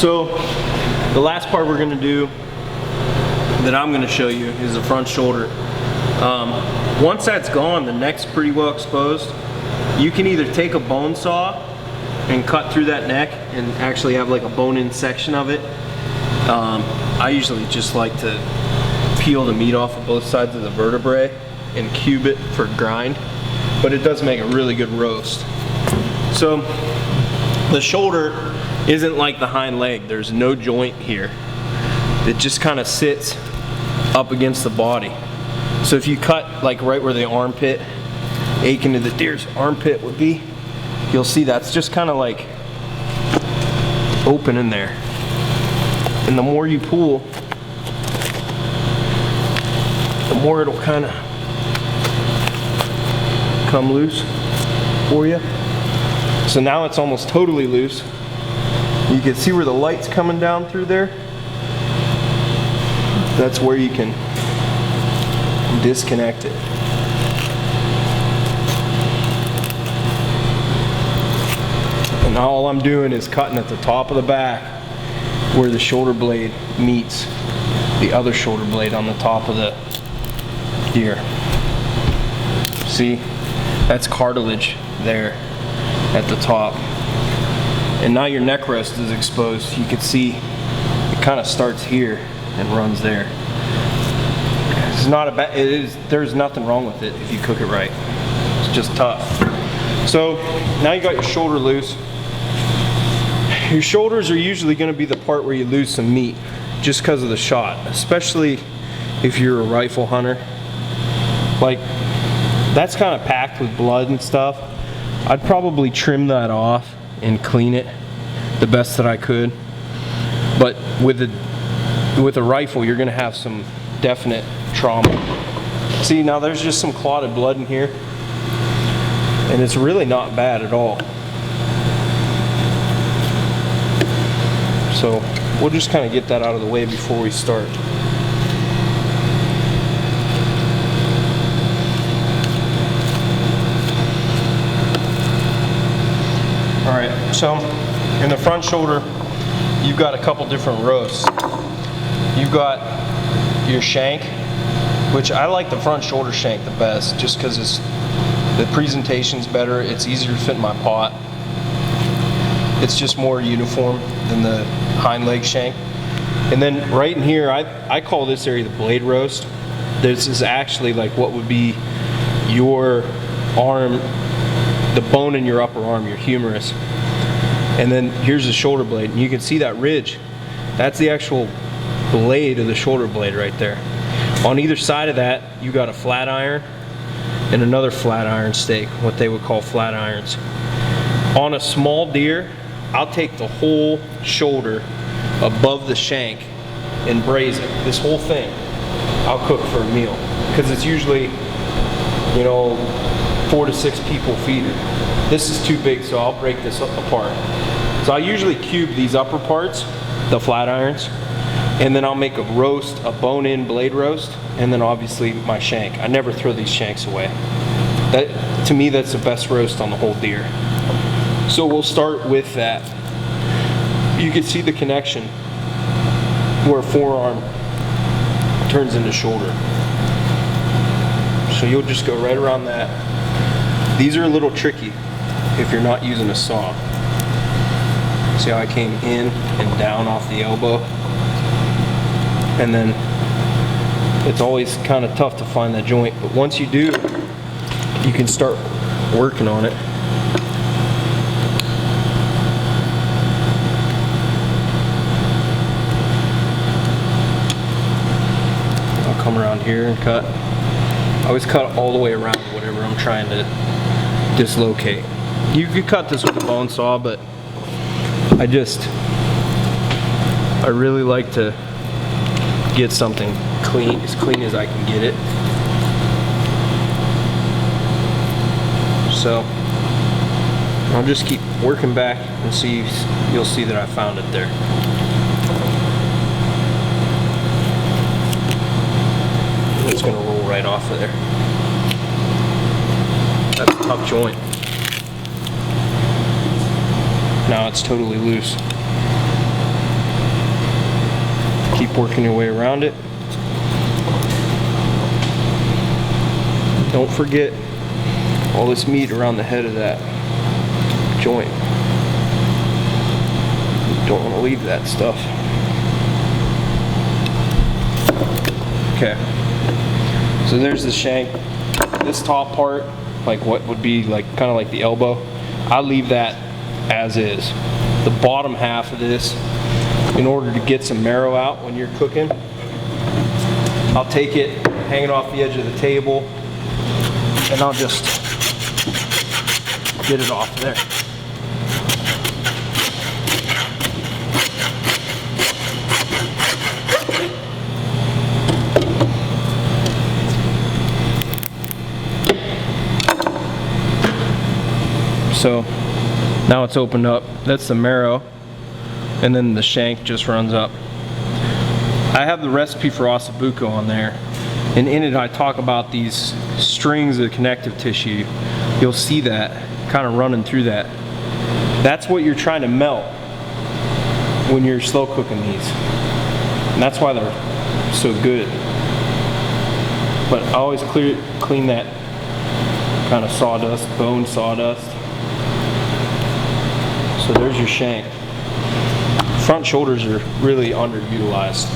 So the last part we're gonna do that I'm gonna show you is the front shoulder. Once that's gone, the neck's pretty well exposed. You can either take a bone saw and cut through that neck and actually have like a bone-in section of it. I usually just like to peel the meat off of both sides of the vertebrae and cube it for grind, but it does make a really good roast. So the shoulder isn't like the hind leg. There's no joint here. It just kind of sits up against the body. So if you cut like right where the armpit, ache into the deer's armpit would be, you'll see that's just kind of like open in there. And the more you pull, the more it'll kind of come loose for you. So now it's almost totally loose. You can see where the light's coming down through there. That's where you can disconnect it. And now all I'm doing is cutting at the top of the back where the shoulder blade meets the other shoulder blade on the top of the deer. See, that's cartilage there at the top. And now your neck rest is exposed. You can see it kind of starts here and runs there. It's not a bad, there's nothing wrong with it if you cook it right. It's just tough. So now you got your shoulder loose. Your shoulders are usually going to be the part where you lose some meat just because of the shot, especially if you're a rifle hunter. Like, that's kind of packed with blood and stuff. I'd probably trim that off and clean it the best that I could. But with a rifle, you're going to have some definite trauma. See, now there's just some clotted blood in here, and it's really not bad at all. So we'll just kind of get that out of the way before we start. All right, so in the front shoulder, you've got a couple different roasts. You've got your shank, which I like the front shoulder shank the best, just because the presentation's better. It's easier to fit in my pot. It's just more uniform than the hind leg shank. And then right in here, I call this area the blade roast. This is actually like what would be your arm, the bone in your upper arm, your humerus. And then here's the shoulder blade, and you can see that ridge. That's the actual blade of the shoulder blade right there. On either side of that, you got a flat iron and another flat iron stake, what they would call flat irons. On a small deer, I'll take the whole shoulder above the shank and braise it. This whole thing, I'll cook for a meal, because it's usually, you know, 4 to 6 people feeder. This is too big, so I'll break this apart. So I usually cube these upper parts, the flat irons, and then I'll make a roast, a bone-in blade roast, and then obviously my shank. I never throw these shanks away. That, to me, that's the best roast on the whole deer. So we'll start with that. You can see the connection where forearm turns into shoulder. So you'll just go right around that. These are a little tricky if you're not using a saw. See how I came in and down off the elbow? And then it's always kind of tough to find that joint, but once you do, you can start working on it. I'll come around here and cut. I always cut all the way around whatever I'm trying to dislocate. You could cut this with a bone saw, but I really like to get something clean as I can get it. So I'll just keep working back and see, you'll see that I found it there. It's gonna roll right off of there. That's a tough joint. Now it's totally loose. Keep working your way around it. Don't forget all this meat around the head of that joint. Don't want to leave that stuff. Okay, so there's the shank. This top part, like what would be like kind of like the elbow, I leave that as is. The bottom half of this, in order to get some marrow out when you're cooking, I'll take it, hang it off the edge of the table, and I'll just get it off there. So now it's opened up. That's the marrow, and then the shank just runs up. I have the recipe for ossobuco on there, and in it I talk about these strings of connective tissue. You'll see that kind of running through that. That's what you're trying to melt when you're slow cooking these, and that's why they're so good. But I always clean that kind of sawdust, bone sawdust. So there's your shank. Front shoulders are really underutilized.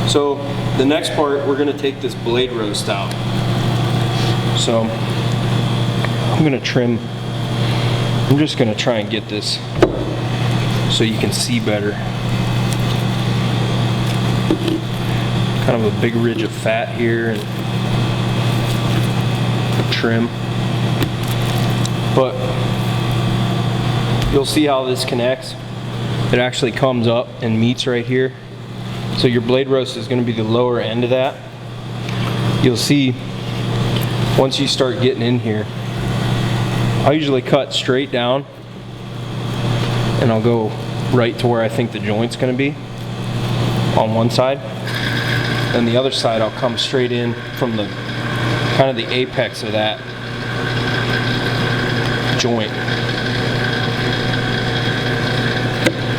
So the next part, we're gonna take this blade roast out. So I'm gonna trim. I'm just gonna try and get this so you can see better. Kind of a big ridge of fat here and trim. But you'll see how this connects. It actually comes up and meets right here. So your blade roast is going to be the lower end of that. You'll see once you start getting in here, I usually cut straight down and I'll go right to where I think the joint's going to be on one side. And the other side I'll come straight in from the kind of the apex of that joint.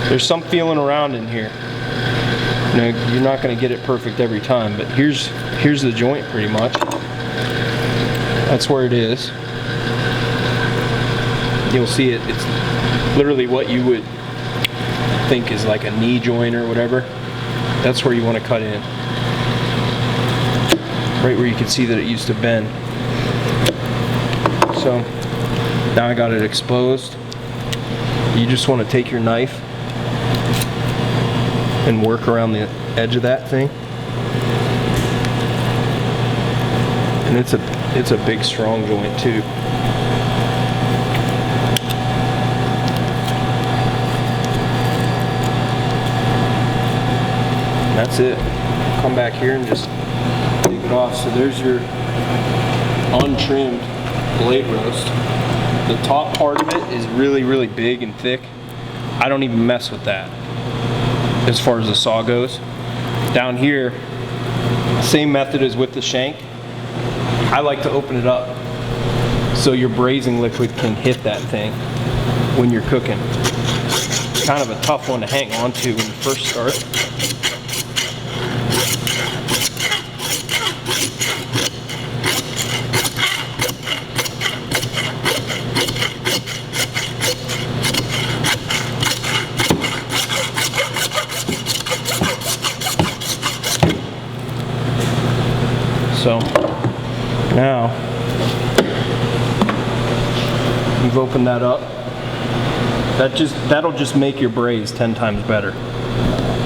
There's some feeling around in here. You know, you're not going to get it perfect every time, but here's the joint pretty much. That's where it is. You'll see it. It's literally what you would think is like a knee joint or whatever. That's where you want to cut in. Right where you can see that it used to bend. So now I got it exposed. You just want to take your knife and work around the edge of that thing. And it's a big strong joint too. And that's it. Come back here and just take it off. So there's your untrimmed blade roast. The top part of it is really, really big and thick. I don't even mess with that as far as the saw goes. Down here, same method as with the shank. I like to open it up so your braising liquid can hit that thing when you're cooking. It's kind of a tough one to hang on to when you first start. So now you've opened that up. That'll just make your braise 10 times better.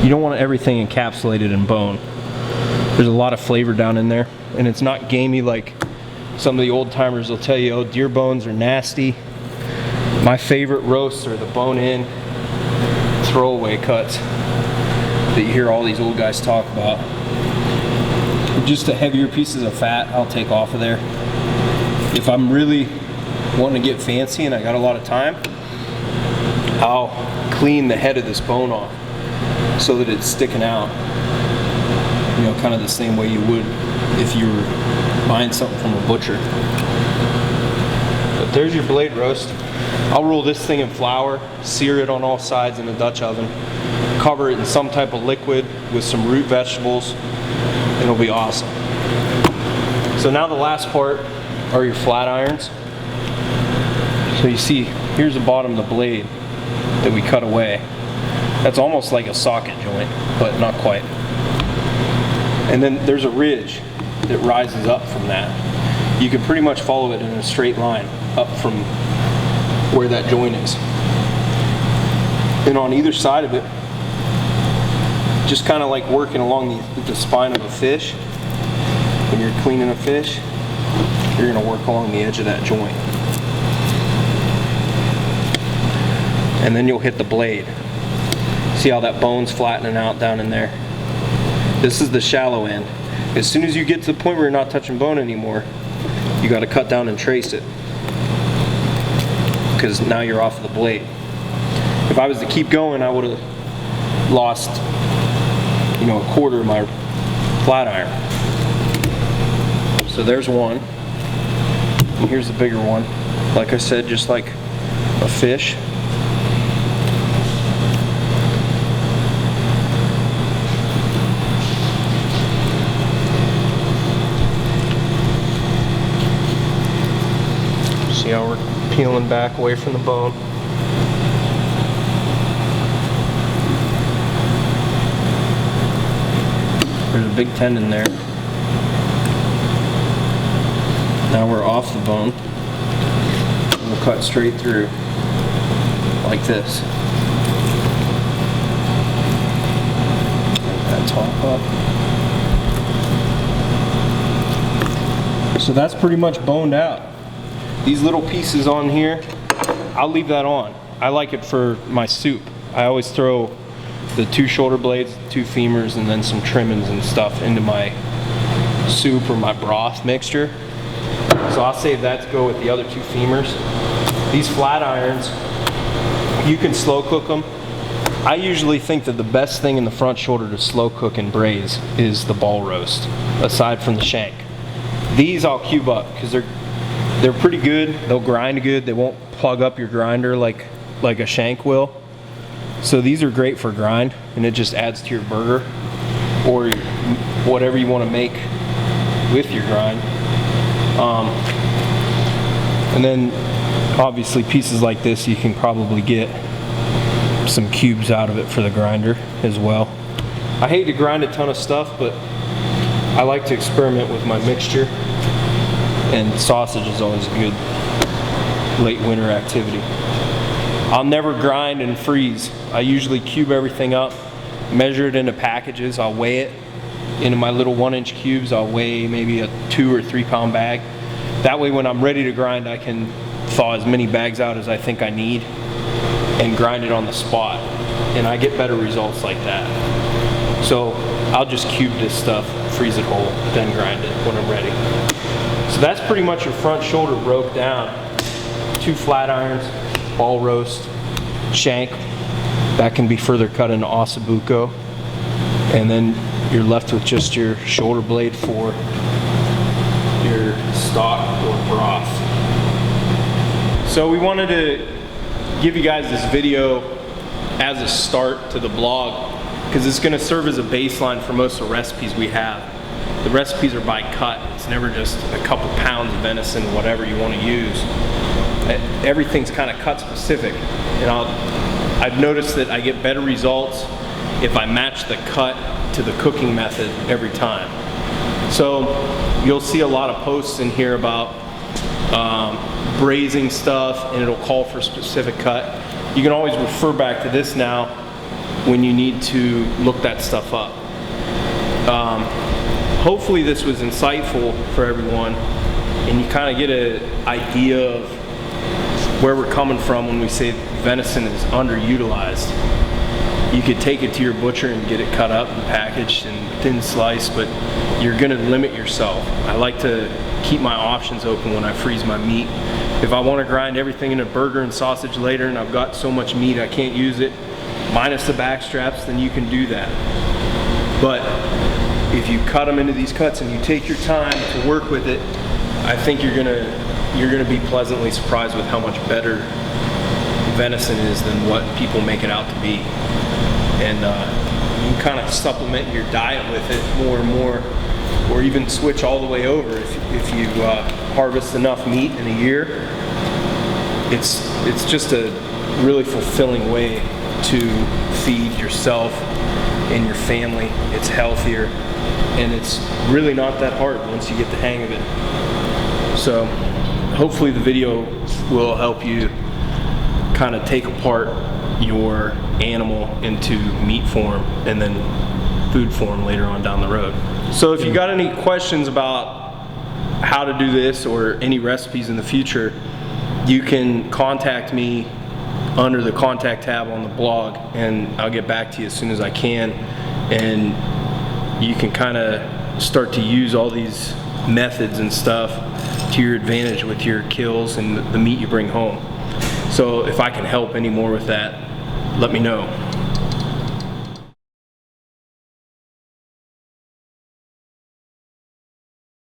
You don't want everything encapsulated in bone. There's a lot of flavor down in there, and it's not gamey like some of the old timers will tell you, oh, deer bones are nasty. My favorite roasts are the bone-in throwaway cuts that you hear all these old guys talk about. Just the heavier pieces of fat I'll take off of there. If I'm really wanting to get fancy and I got a lot of time, I'll clean the head of this bone off so that it's sticking out, you know, kind of the same way you would if you were buying something from a butcher. But there's your blade roast. I'll roll this thing in flour, sear it on all sides in the Dutch oven, cover it in some type of liquid with some root vegetables, and it'll be awesome. So now the last part are your flat irons. So you see, here's the bottom of the blade that we cut away. That's almost like a socket joint, but not quite. And then there's a ridge that rises up from that. You can pretty much follow it in a straight line up from where that joint is. And on either side of it, just kind of like working along the spine of a fish. When you're cleaning a fish, you're going to work along the edge of that joint. And then you'll hit the blade. See how that bone's flattening out down in there? This is the shallow end. As soon as you get to the point where you're not touching bone anymore, you got to cut down and trace it, because now you're off of the blade. If I was to keep going, I would have lost, you know, a quarter of my flat iron. So there's one, and here's the bigger one. Like I said, just like a fish. See how we're peeling back away from the bone. There's a big tendon there. Now we're off the bone. And we'll cut straight through like this. That top up. So that's pretty much boned out. These little pieces on here, I'll leave that on. I like it for my soup. I always throw the 2 shoulder blades, 2 femurs, and then some trimmings and stuff into my soup or my broth mixture. So I'll save that to go with the other 2 femurs. These flat irons, you can slow cook them. I usually think that the best thing in the front shoulder to slow cook and braise is the ball roast, aside from the shank. These I'll cube up because they're pretty good. They'll grind good. They won't plug up your grinder like a shank will. So these are great for grind, and it just adds to your burger or whatever you want to make with your grind. And then obviously pieces like this, you can probably get some cubes out of it for the grinder as well. I hate to grind a ton of stuff, but I like to experiment with my mixture, and sausage is always a good late winter activity. I'll never grind and freeze. I usually cube everything up, measure it into packages. I'll weigh it into my little 1-inch cubes. I'll weigh maybe a 2 or 3 pound bag. That way when I'm ready to grind, I can thaw as many bags out as I think I need and grind it on the spot. And I get better results like that. So I'll just cube this stuff, freeze it whole, then grind it when I'm ready. So that's pretty much your front shoulder broke down. 2 flat irons, ball roast, shank. That can be further cut into ossobuco. And then you're left with just your shoulder blade for your stock or broth. So we wanted to give you guys this video as a start to the blog, because it's going to serve as a baseline for most of the recipes we have. The recipes are by cut. It's never just a couple pounds of venison, whatever you want to use. Everything's kind of cut specific. And I've noticed that I get better results if I match the cut to the cooking method every time. So you'll see a lot of posts in here about braising stuff, and it'll call for a specific cut. You can always refer back to this now when you need to look that stuff up. Hopefully this was insightful for everyone, and you kind of get an idea of where we're coming from when we say venison is underutilized. You could take it to your butcher and get it cut up and packaged and thin sliced, but you're gonna limit yourself. I like to keep my options open when I freeze my meat. If I want to grind everything in a burger and sausage later and I've got so much meat I can't use it, minus the back straps, then you can do that. But if you cut them into these cuts and you take your time to work with it, I think you're gonna be pleasantly surprised with how much better venison is than what people make it out to be. and you can kind of supplement your diet with it more and more, or even switch all the way over. If you harvest enough meat in a year, it's just a really fulfilling way to feed yourself and your family. It's healthier, and it's really not that hard once you get the hang of it. So hopefully the video will help you kind of take apart your animal into meat form and then food form later on down the road. So if you got any questions about how to do this or any recipes in the future, you can contact me under the contact tab on the blog, and I'll get back to you as soon as I can. And you can kind of start to use all these methods and stuff to your advantage with your kills and the meat you bring home. So if I can help any more with that, let me know.